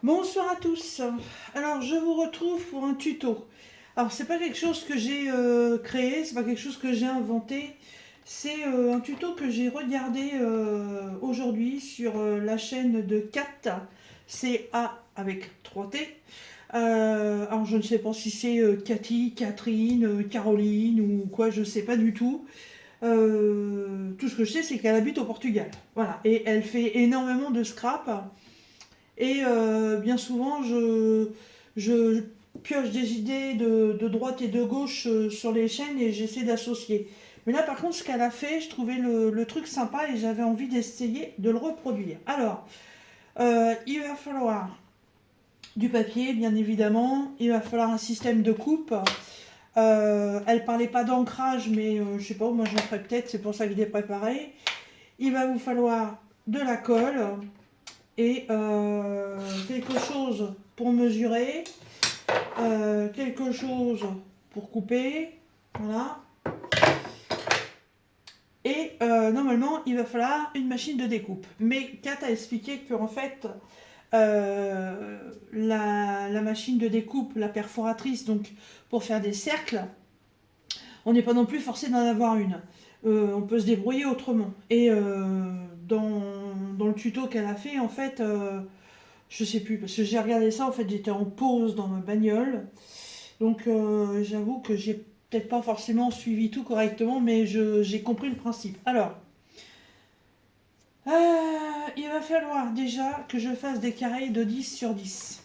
Bonsoir à tous. Alors je vous retrouve pour un tuto. Alors c'est pas quelque chose que j'ai créé, c'est pas quelque chose que j'ai inventé. C'est un tuto que j'ai regardé aujourd'hui sur la chaîne de Kat, C-A avec 3 T. Alors je ne sais pas si c'est Cathy, Catherine, Caroline ou quoi, je sais pas du tout. Tout ce que je sais c'est qu'elle habite au Portugal. Voilà. Et elle fait énormément de scrap. Et bien souvent, je pioche des idées de droite et de gauche sur les chaînes et j'essaie d'associer. Mais là, par contre, ce qu'elle a fait, je trouvais le truc sympa et j'avais envie d'essayer de le reproduire. Alors, il va falloir du papier, bien évidemment. Il va falloir un système de coupe. Elle parlait pas d'ancrage, mais je sais pas, moi j'en ferai peut-être, c'est pour ça que je l'ai préparé. Il va vous falloir de la colle, et quelque chose pour mesurer, quelque chose pour couper, voilà. Et normalement, il va falloir une machine de découpe. Mais Kat a expliqué que en fait, la machine de découpe, la perforatrice, donc pour faire des cercles, on n'est pas non plus forcé d'en avoir une. On peut se débrouiller autrement. Et dans le tuto qu'elle a fait, en fait, je sais plus, parce que j'ai regardé ça, en fait, j'étais en pause dans ma bagnole. Donc, j'avoue que j'ai peut-être pas forcément suivi tout correctement, mais j'ai compris le principe. Alors, il va falloir déjà que je fasse des carrés de 10 sur 10.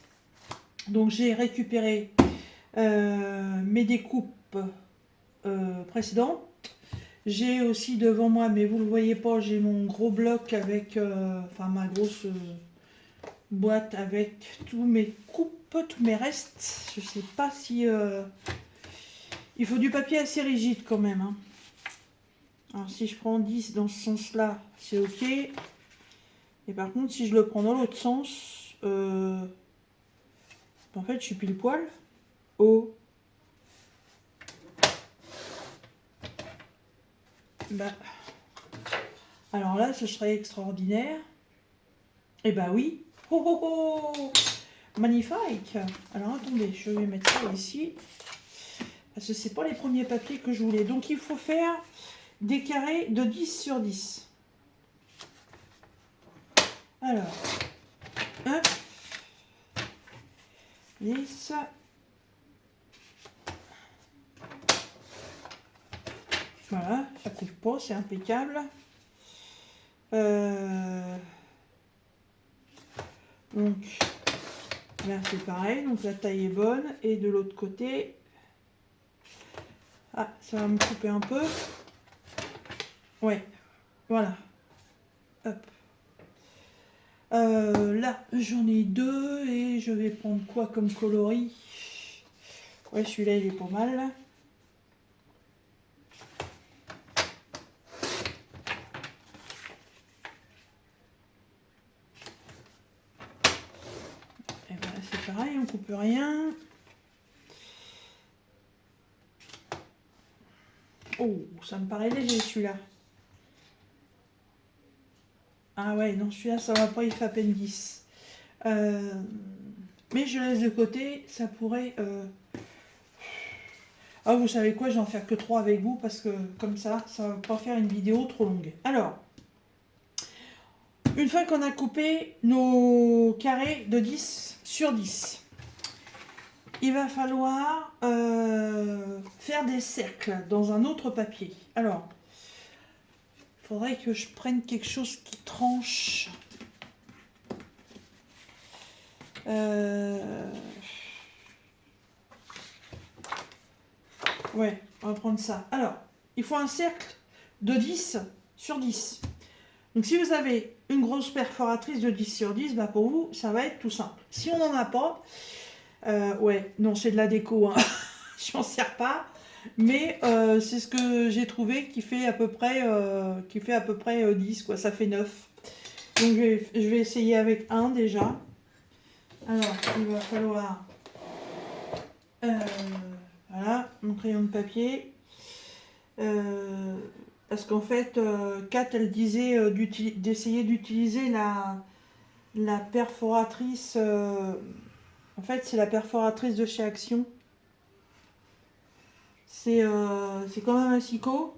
Donc, j'ai récupéré mes découpes précédentes. J'ai aussi devant moi, mais vous le voyez pas, j'ai mon gros bloc avec, enfin ma grosse boîte avec tous mes coupes, tous mes restes. Je sais pas si... il faut du papier assez rigide quand même, hein. Alors si je prends 10 dans ce sens-là, c'est ok. Et par contre, si je le prends dans l'autre sens, en fait, je suis pile poil. Oh. Bah. Alors là, ce serait extraordinaire. Et bah oui. Oh oh oh. Magnifique. Alors attendez, je vais mettre ça ici. Parce que c'est pas les premiers papiers que je voulais. Donc il faut faire des carrés de 10 sur 10. Alors, hop, 10. Voilà, ça couvre pas, c'est impeccable. Donc là c'est pareil, donc la taille est bonne. Et de l'autre côté, ah, ça va me couper un peu. Ouais, voilà. Hop. Là, j'en ai deux et je vais prendre quoi comme coloris? Ouais, celui-là, il est pas mal. Et ben, c'est pareil, on coupe rien. Oh, ça me paraît léger, celui-là. Ah ouais, non, celui-là, ça va pas, il fait à peine 10. Mais je laisse de côté, ça pourrait... Ah, vous savez quoi, je vais en faire que 3 avec vous, parce que comme ça va pas faire une vidéo trop longue. Alors, une fois qu'on a coupé nos carrés de 10 sur 10, il va falloir faire des cercles dans un autre papier. Alors, il faudrait que je prenne quelque chose qui tranche. Ouais, on va prendre ça. Alors, il faut un cercle de 10 sur 10. Donc si vous avez une grosse perforatrice de 10 sur 10, bah pour vous, ça va être tout simple. Si on n'en a pas, ouais, non, c'est de la déco, hein. Je m'en sers pas. Mais c'est ce que j'ai trouvé qui fait à peu près, 10, quoi. Ça fait 9. Donc je vais essayer avec un déjà. Alors, il va falloir... voilà, mon crayon de papier. Parce qu'en fait, Kat, elle disait d'essayer d'utiliser la perforatrice. En fait, c'est la perforatrice de chez Action. C'est quand même un Sicko.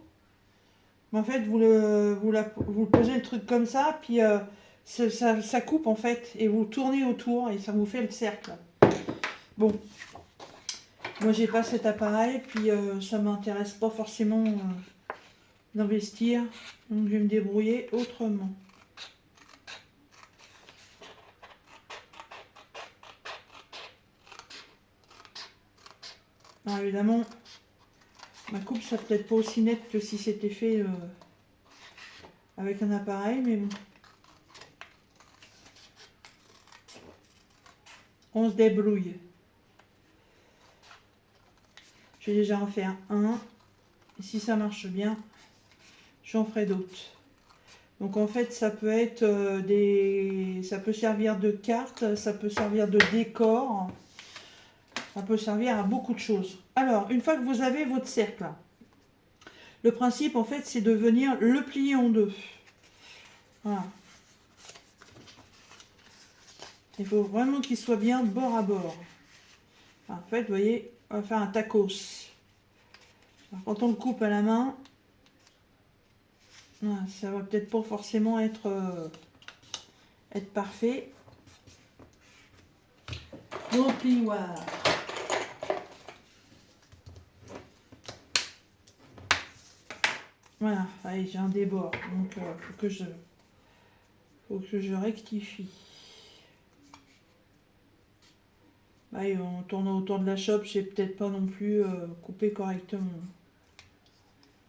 Mais en fait, vous posez le truc comme ça, puis ça coupe en fait, et vous tournez autour, et ça vous fait le cercle. Bon, moi j'ai pas cet appareil, puis ça m'intéresse pas forcément d'investir, donc je vais me débrouiller autrement. Alors évidemment, ma coupe sera peut-être pas aussi nette que si c'était fait avec un appareil, mais bon. On se débrouille. Je vais déjà en faire un. Et si ça marche bien, j'en ferai d'autres. Donc en fait, ça peut être ça peut servir de carte, ça peut servir de décor, ça peut servir à beaucoup de choses. Alors, une fois que vous avez votre cercle, le principe en fait, c'est de venir le plier en deux. Voilà. Il faut vraiment qu'il soit bien bord à bord. En fait, vous voyez, on va faire un tacos. Alors, quand on le coupe à la main, ça va peut-être pas forcément être parfait. Mon plioir. Voilà, allez, j'ai un débord, donc faut que je rectifie. Allez, en tournant autour de la chope, j'ai peut-être pas non plus coupé correctement.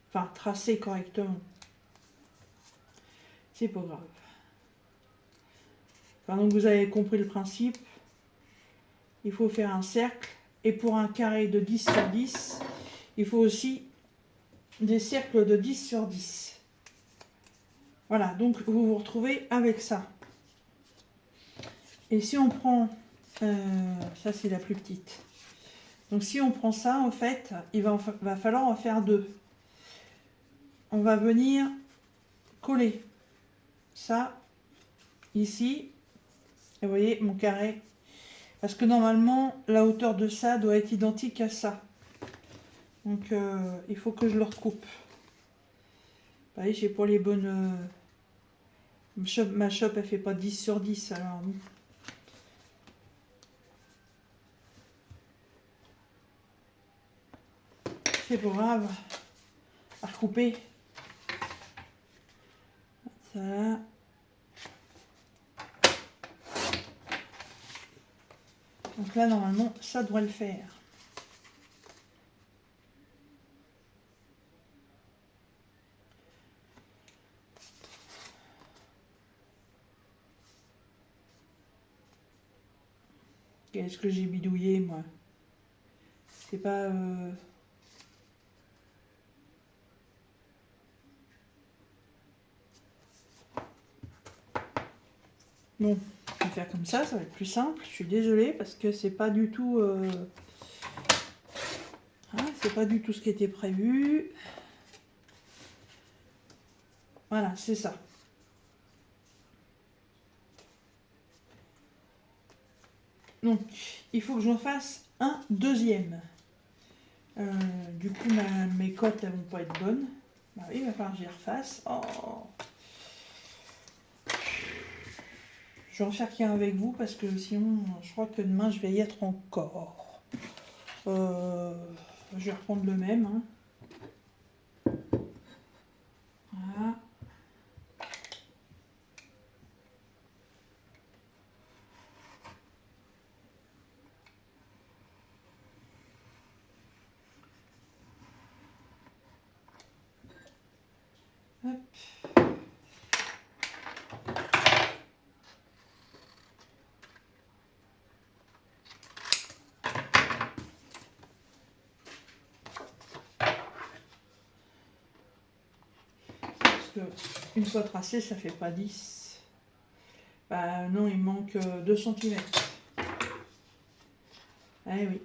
Enfin, tracé correctement. C'est pas grave. Enfin, donc vous avez compris le principe. Il faut faire un cercle. Et pour un carré de 10 sur 10, il faut aussi des cercles de 10 sur 10. Voilà, donc vous vous retrouvez avec ça. Et si on prend... ça, c'est la plus petite. Donc si on prend ça, en fait, il va falloir en faire deux. On va venir coller ça ici. Et vous voyez mon carré. Parce que normalement, la hauteur de ça doit être identique à ça. Donc il faut que je le recoupe. Vous voyez, j'ai pas les bonnes... ma chope, elle fait pas 10 sur 10. Alors... c'est pas grave. À recouper. Ça là. Donc là, normalement, ça doit le faire. Qu'est-ce que j'ai bidouillé, moi? C'est pas... Bon, je vais faire comme ça va être plus simple. Je suis désolée parce que c'est pas du tout... c'est pas du tout ce qui était prévu. Voilà, c'est ça. Donc, il faut que j'en fasse un deuxième. Du coup, mes cotes, elles vont pas être bonnes. Bah oui, il va falloir que j'y refasse. Oh. Je vais en faire qu'un avec vous parce que sinon, je crois que demain, je vais y être encore. Je vais reprendre le même. Hein. Voilà. Hop. Parce que une fois tracé, ça fait pas 10. Bah non, il manque 2 cm. Eh oui.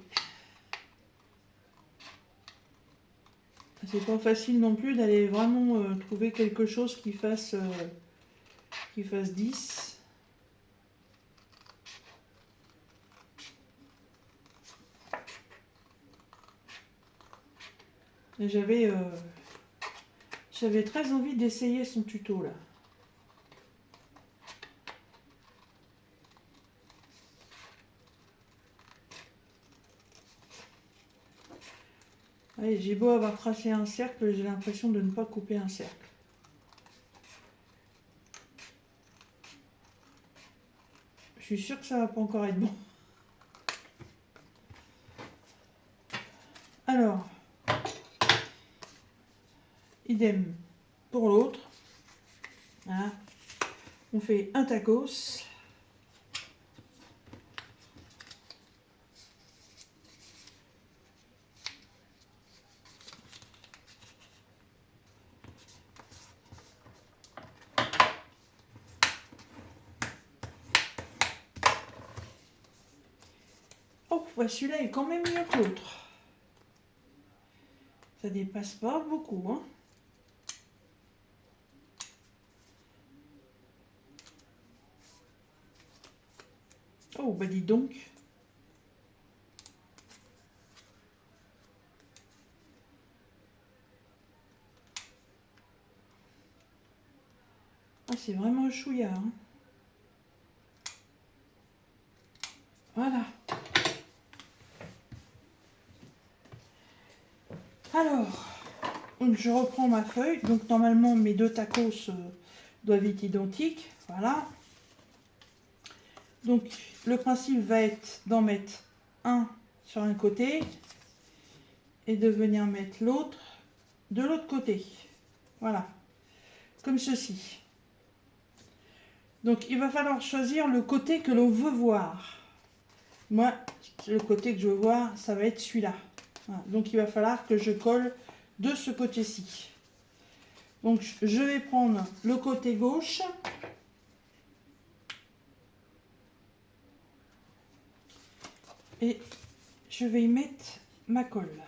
C'est pas facile non plus d'aller vraiment trouver quelque chose qui fasse 10. Et j'avais très envie d'essayer son tuto là. Allez, j'ai beau avoir tracé un cercle, j'ai l'impression de ne pas couper un cercle. Je suis sûre que ça va pas encore être bon. Alors, idem pour l'autre. Voilà. On fait un tacos. Oh, bah celui-là est quand même mieux que l'autre. Ça dépasse pas beaucoup, hein. Oh, bah dis donc. Ah, c'est vraiment un chouïa, hein. Voilà. Alors, donc je reprends ma feuille. Donc normalement, mes deux tacos doivent être identiques. Voilà. Donc le principe va être d'en mettre un sur un côté et de venir mettre l'autre de l'autre côté. Voilà. Comme ceci. Donc il va falloir choisir le côté que l'on veut voir. Moi, le côté que je veux voir, ça va être celui-là. Voilà. Donc il va falloir que je colle de ce côté-ci. Donc je vais prendre le côté gauche. Et je vais y mettre ma colle.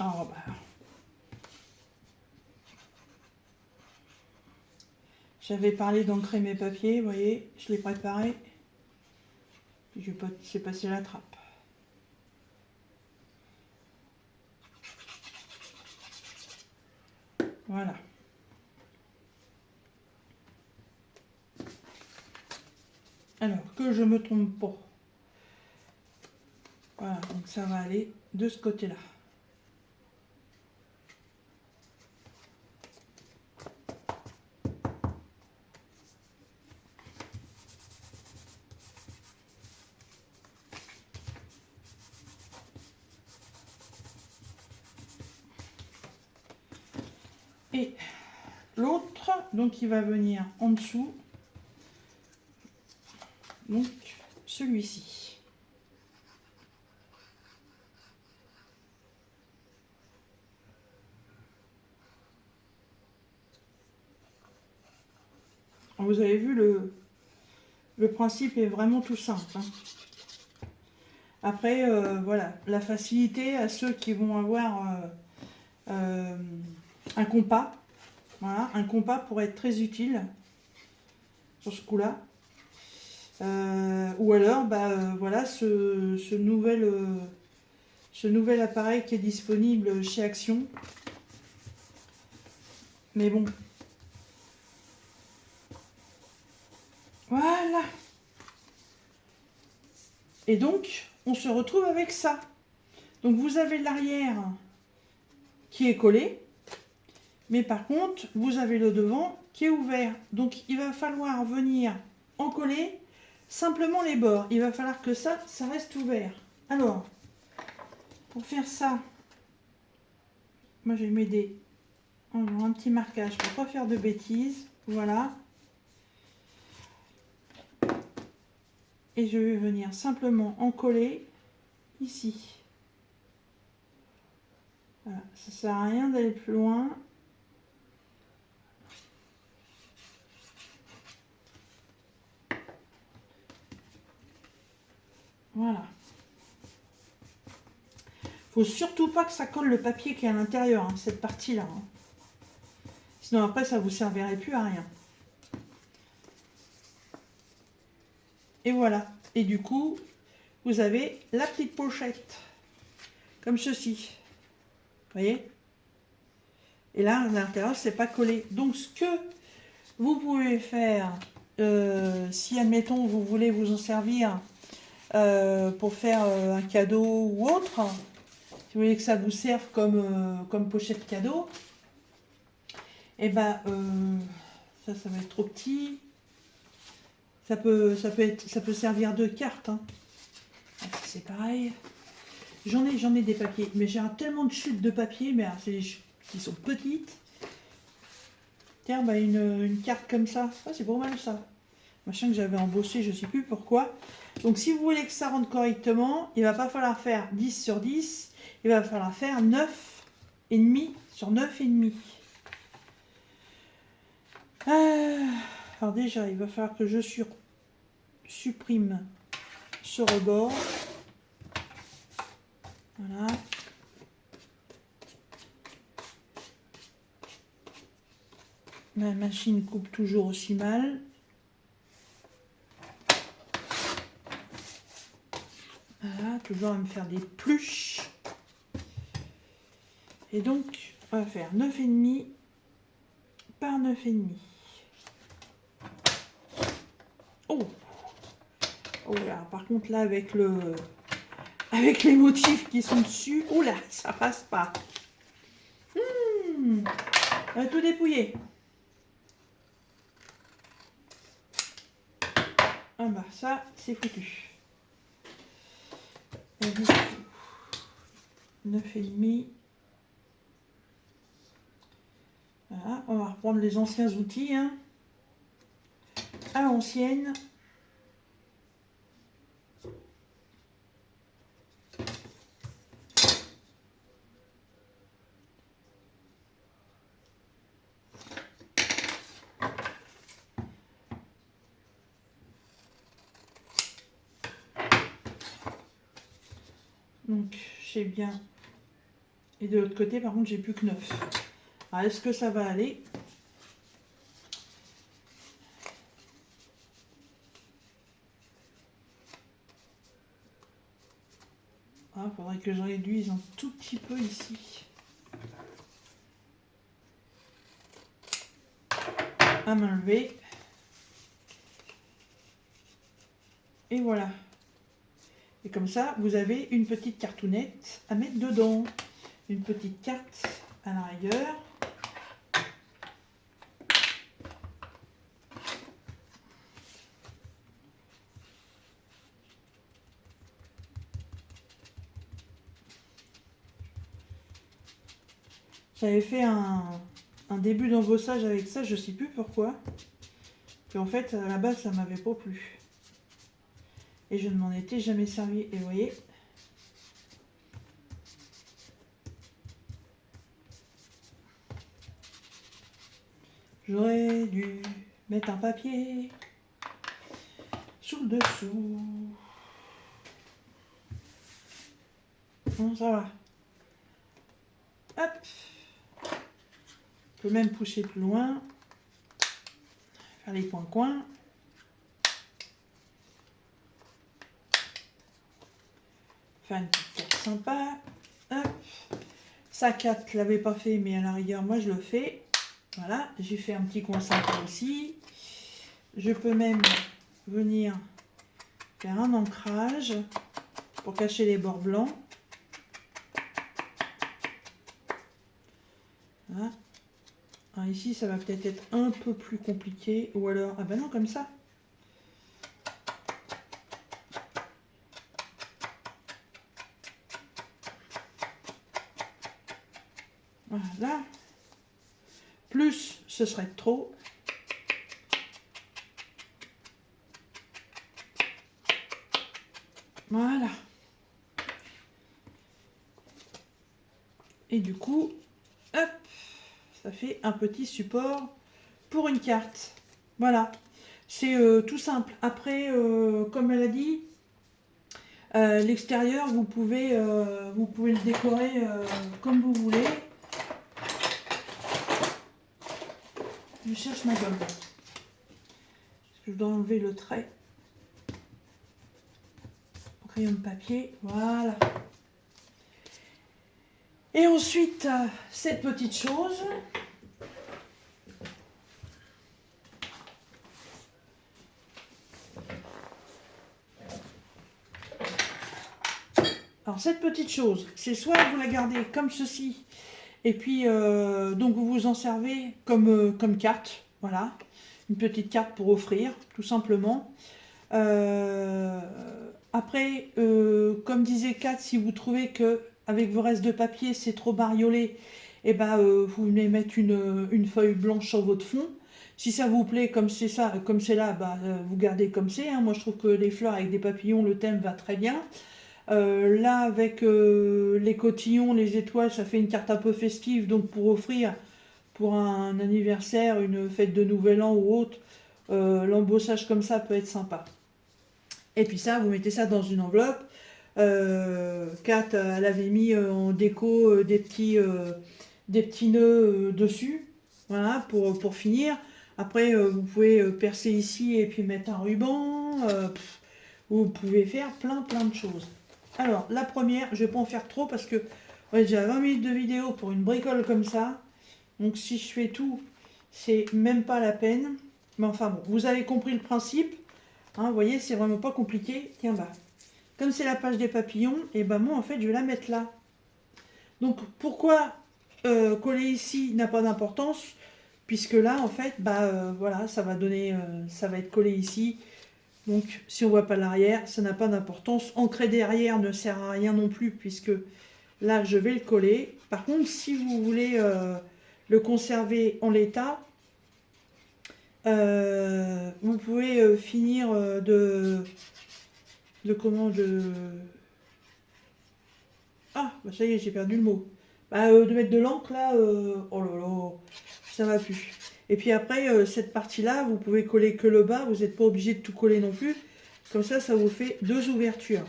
Oh bah. J'avais parlé d'ancrer mes papiers, vous voyez, je l'ai préparé. Je vais pas laisser passer la trappe. Voilà. Alors, que je me trompe pas. Voilà, donc ça va aller de ce côté-là. Et l'autre, donc il va venir en dessous. Donc celui-ci. Vous avez vu, le principe est vraiment tout simple, hein. Après, voilà, la facilité à ceux qui vont avoir un compas. Voilà, un compas pourrait être très utile sur ce coup-là. Ou alors, voilà, ce nouvel appareil qui est disponible chez Action. Mais bon. Voilà. Et donc, on se retrouve avec ça. Donc, vous avez l'arrière qui est collé. Mais par contre, vous avez le devant qui est ouvert. Donc, il va falloir venir en coller simplement les bords. Il va falloir que ça reste ouvert. Alors, pour faire ça, moi, je vais m'aider en un petit marquage pour ne pas faire de bêtises. Voilà. Et je vais venir simplement en coller ici. Voilà. Ça ne sert à rien d'aller plus loin. Voilà. Faut surtout pas que ça colle le papier qui est à l'intérieur, hein, cette partie-là. Hein. Sinon après, ça vous servirait plus à rien. Et voilà. Et du coup, vous avez la petite pochette. Comme ceci. Vous voyez? Et là, à l'intérieur, c'est pas collé. Donc, ce que vous pouvez faire, si, admettons, vous voulez vous en servir pour faire un cadeau ou autre, si vous voulez que ça vous serve comme pochette cadeau, et ben, ça va être trop petit. Ça peut servir de carte. Hein. C'est pareil. J'en ai des papiers, mais j'ai tellement de chutes de papier, mais c'est des chutes qui sont petites. Tiens, bah une carte comme ça. Ah, c'est pas mal ça. Machin que j'avais embossé, je sais plus pourquoi. Donc si vous voulez que ça rentre correctement, il va pas falloir faire 10 sur 10, il va falloir faire 9,5 sur 9,5. Alors déjà, il va falloir que je supprime ce rebord. Voilà. Ma machine coupe toujours aussi mal. Voilà, toujours à me faire des pluches. Et donc, on va faire 9,5 par 9,5. Oh! Oh là, par contre là, avec les motifs qui sont dessus, oh là, ça passe pas. On va tout dépouiller. Ah bah ça, c'est foutu. 9,5. Voilà, on va reprendre les anciens outils. Hein. À l'ancienne. Donc, j'ai bien. Et de l'autre côté, par contre, j'ai plus que 9. Alors, est-ce que ça va aller? Il faudrait que je réduise un tout petit peu ici. À main levée. Et voilà. Et comme ça, vous avez une petite cartounette à mettre dedans. Une petite carte à la rigueur. J'avais fait un début d'embossage avec ça, je sais plus pourquoi. Puis en fait, à la base, ça m'avait pas plu. Et je ne m'en étais jamais servi. Et vous voyez, j'aurais dû mettre un papier sous le dessous. Bon, ça va. Hop. On peut même pousser plus loin. Faire les coins-coins. Faire une petite carte sympa. Hop. Ça, Kat ne l'avait pas fait, mais à la rigueur, moi, je le fais. Voilà, j'ai fait un petit coin sympa aussi. Je peux même venir faire un ancrage pour cacher les bords blancs. Voilà. Alors ici, ça va peut-être être un peu plus compliqué. Ou alors, ah ben non, comme ça. Voilà. Plus, ce serait trop. Voilà. Et du coup, hop, ça fait un petit support pour une carte. Voilà. C'est tout simple. Après, comme elle a dit, l'extérieur, vous pouvez le décorer comme vous voulez. Je cherche ma gomme. Parce que je dois enlever le trait. crayon de papier, voilà. Et ensuite, cette petite chose. Alors cette petite chose, c'est soit vous la gardez comme ceci, et puis donc vous vous en servez comme carte, voilà, une petite carte pour offrir, tout simplement. Après, comme disait Kat, si vous trouvez que avec vos restes de papier c'est trop bariolé, et ben vous venez mettre une feuille blanche sur votre fond. Si ça vous plaît comme c'est ça, comme c'est là, bah, vous gardez comme c'est. Hein. Moi je trouve que les fleurs avec des papillons, le thème va très bien. Là, avec les cotillons, les étoiles, ça fait une carte un peu festive, donc pour offrir pour un anniversaire, une fête de Nouvel An ou autre, l'embossage comme ça peut être sympa. Et puis ça, vous mettez ça dans une enveloppe. Kat, elle avait mis en déco des petits nœuds dessus, voilà, pour finir. Après, vous pouvez percer ici et puis mettre un ruban. Vous pouvez faire plein de choses. Alors, la première, je ne vais pas en faire trop parce que on est déjà à 20 minutes de vidéo pour une bricole comme ça. Donc, si je fais tout, c'est même pas la peine. Mais enfin bon, vous avez compris le principe. Hein, vous voyez, c'est vraiment pas compliqué. Tiens, bah, comme c'est la page des papillons, et ben moi, en fait, je vais la mettre là. Donc, pourquoi coller ici n'a pas d'importance? Puisque là, en fait, bah voilà, ça va donner, ça va être collé ici. Donc, si on ne voit pas l'arrière, ça n'a pas d'importance. Ancrer derrière ne sert à rien non plus, puisque là, je vais le coller. Par contre, si vous voulez le conserver en l'état, vous pouvez finir Ah, bah ça y est, j'ai perdu le mot. De mettre de l'encre, là, oh là là, ça va plus. Et puis après, cette partie-là, vous pouvez coller que le bas, vous n'êtes pas obligé de tout coller non plus. Comme ça vous fait deux ouvertures.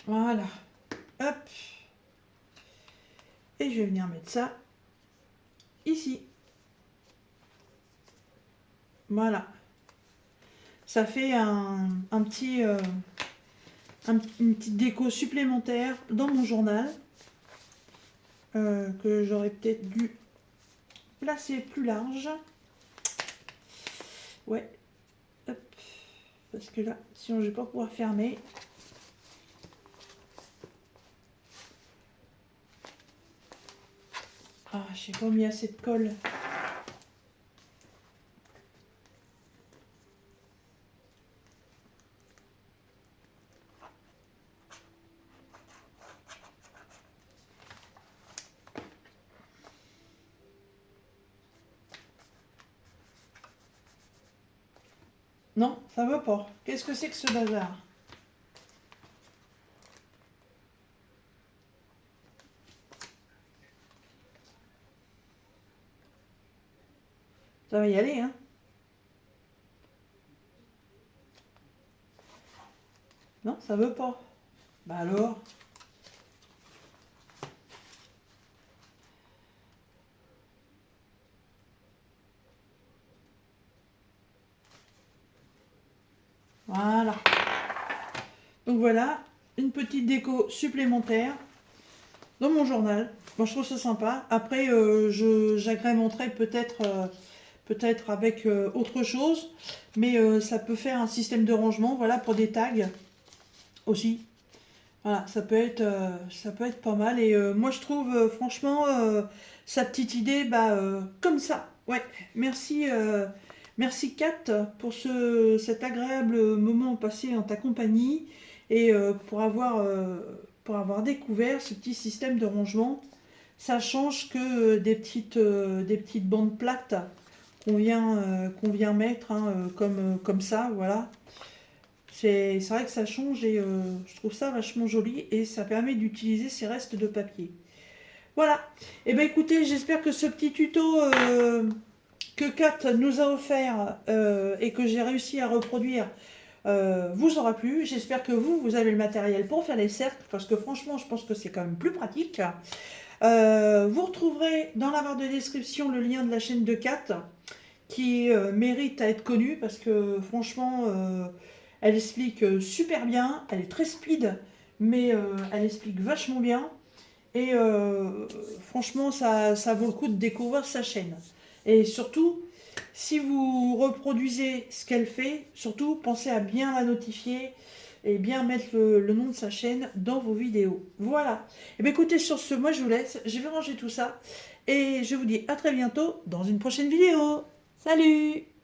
Voilà. Hop. Et je vais venir mettre ça ici. Voilà. Ça fait un petit, une petite déco supplémentaire dans mon journal. Que j'aurais peut-être dû placer plus large. Ouais. Hop. Parce que là, sinon je vais pas pouvoir fermer. Ah, j'ai pas mis assez de colle. Non, ça veut pas. Qu'est-ce que c'est que ce bazar? Ça va y aller, hein? Non, ça veut pas. Bah alors? Voilà. Donc voilà, une petite déco supplémentaire dans mon journal. Moi, je trouve ça sympa. Après, j'agrémenterai peut-être avec autre chose. Mais ça peut faire un système de rangement, voilà, pour des tags aussi. Voilà, ça peut être pas mal. Et moi, je trouve franchement sa petite idée, comme ça. Ouais, merci Kat pour cet agréable moment passé en ta compagnie et pour avoir découvert ce petit système de rangement. Ça change que des petites bandes plates qu'on vient mettre hein, comme ça, voilà. C'est vrai que ça change et je trouve ça vachement joli et ça permet d'utiliser ces restes de papier. Voilà. Et bien écoutez, j'espère que ce petit tuto que Kat nous a offert et que j'ai réussi à reproduire vous aura plu. J'espère que vous avez le matériel pour faire les cercles parce que franchement, je pense que c'est quand même plus pratique. Vous retrouverez dans la barre de description le lien de la chaîne de Kat qui mérite à être connue parce que franchement, elle explique super bien, elle est très speed, mais elle explique vachement bien. Et franchement, ça vaut le coup de découvrir sa chaîne. Et surtout, si vous reproduisez ce qu'elle fait, surtout pensez à bien la notifier et bien mettre le nom de sa chaîne dans vos vidéos. Voilà. Et bien écoutez, sur ce, moi je vous laisse, je vais ranger tout ça et je vous dis à très bientôt dans une prochaine vidéo. Salut!